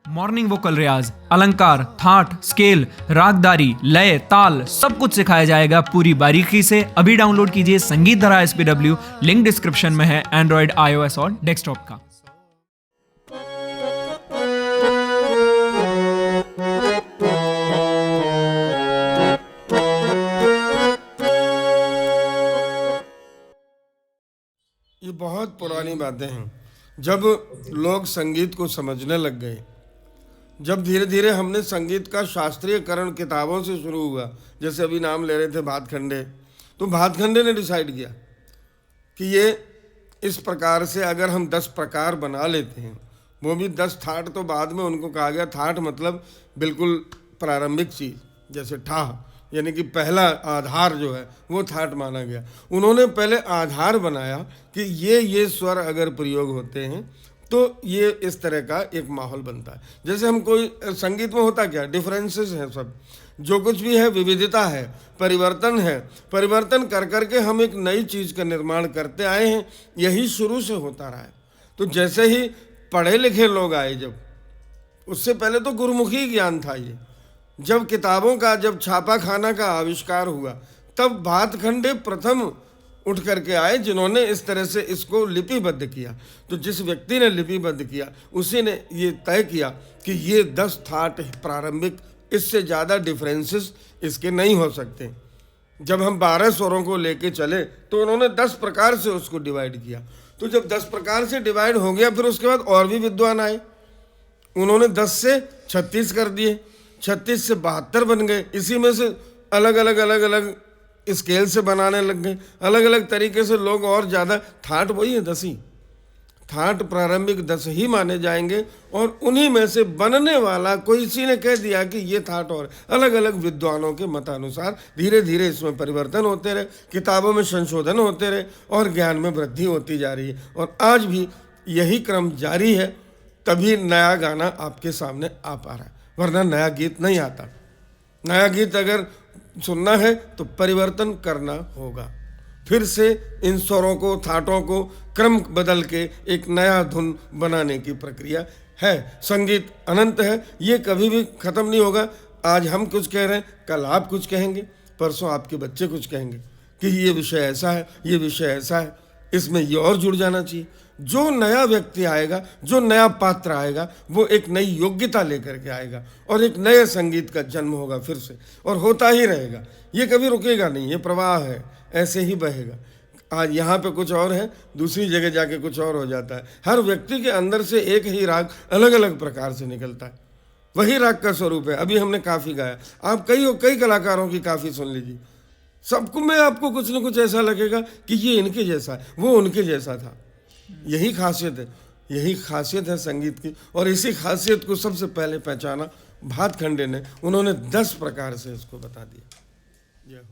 Morning vocal रियाज, अलंकार, that, scale, रागदारी, लय, ताल सब कुछ सिखाया जाएगा पूरी बारीकी से। अभी डाउनलोड कीजिए संगीत धारा SPW, लिंक डिस्क्रिप्शन में है एंड्रॉइड, iOS और डेस्कटॉप का। ये बहुत पुरानी बातें हैं। जब लोग संगीत को समझने लग गए, जब धीरे धीरे हमने संगीत का शास्त्रीयकरण किताबों से शुरू हुआ, जैसे अभी नाम ले रहे थे भातखंडे, तो भातखंडे ने डिसाइड किया कि ये इस प्रकार से अगर हम 10 प्रकार बना लेते हैं, वो भी 10 थाट, तो बाद में उनको कहा गया थाट मतलब बिल्कुल प्रारंभिक चीज़, जैसे ठाह यानी कि पहला आधार जो है वो थाट माना गया। उन्होंने पहले आधार बनाया कि ये स्वर अगर प्रयोग होते हैं तो ये इस तरह का एक माहौल बनता है। जैसे हम कोई संगीत में होता क्या, डिफरेंसेस हैं, सब जो कुछ भी है विविधता है, परिवर्तन है, परिवर्तन कर करके हम एक नई चीज़ का निर्माण करते आए हैं, यही शुरू से होता रहा है। तो जैसे ही पढ़े लिखे लोग आए, जब उससे पहले तो गुरुमुखी ज्ञान था, ये जब किताबों का, जब छापा खाना का आविष्कार हुआ, तब भातखंडे प्रथम उठ करके आए जिन्होंने इस तरह से इसको लिपिबद्ध किया। तो जिस व्यक्ति ने लिपिबद्ध किया उसी ने ये तय किया कि ये 10 थाट प्रारंभिक, इससे ज़्यादा डिफरेंसेस इसके नहीं हो सकते। जब हम 12 स्वरों को लेके चले तो उन्होंने 10 प्रकार से उसको डिवाइड किया। तो जब 10 प्रकार से डिवाइड हो गया, फिर उसके बाद और भी विद्वान आए, उन्होंने 10 से 36 कर दिए, 36 से 72 बन गए। इसी में से अलग अलग स्केल से बनाने लग गए, अलग अलग तरीके से लोग और ज़्यादा। थाट वही है 10 ही, थाट प्रारंभिक 10 ही माने जाएंगे, और उन्हीं में से बनने वाला कोई किसी ने कह दिया कि ये थाट, और अलग अलग विद्वानों के मतानुसार धीरे धीरे इसमें परिवर्तन होते रहे, किताबों में संशोधन होते रहे और ज्ञान में वृद्धि होती जा रही है। और आज भी यही क्रम जारी है, तभी नया गाना आपके सामने आ पा रहा है, वरना नया गीत नहीं आता। नया गीत अगर सुनना है तो परिवर्तन करना होगा, फिर से इन स्वरों को, थाटों को क्रम बदल के एक नया धुन बनाने की प्रक्रिया है। संगीत अनंत है, ये कभी भी ख़त्म नहीं होगा। आज हम कुछ कह रहे हैं, कल आप कुछ कहेंगे, परसों आपके बच्चे कुछ कहेंगे कि ये विषय ऐसा है, ये विषय ऐसा है, इसमें ये और जुड़ जाना चाहिए। जो नया व्यक्ति आएगा, जो नया पात्र आएगा, वो एक नई योग्यता लेकर के आएगा और एक नए संगीत का जन्म होगा फिर से, और होता ही रहेगा। ये कभी रुकेगा नहीं, ये प्रवाह है, ऐसे ही बहेगा। आज यहाँ पे कुछ और है, दूसरी जगह जाके कुछ और हो जाता है। हर व्यक्ति के अंदर से एक ही राग अलग अलग प्रकार से निकलता है, वही राग का स्वरूप है। अभी हमने काफ़ी गाया, आप कई कलाकारों की काफ़ी सुन लीजिए, सबको में आपको कुछ न कुछ ऐसा लगेगा कि ये इनके जैसा है, वो उनके जैसा था। यही खासियत है, यही खासियत है संगीत की, और इसी खासियत को सबसे पहले पहचाना भातखंडे ने। उन्होंने 10 प्रकार से इसको बता दिया। जय हो।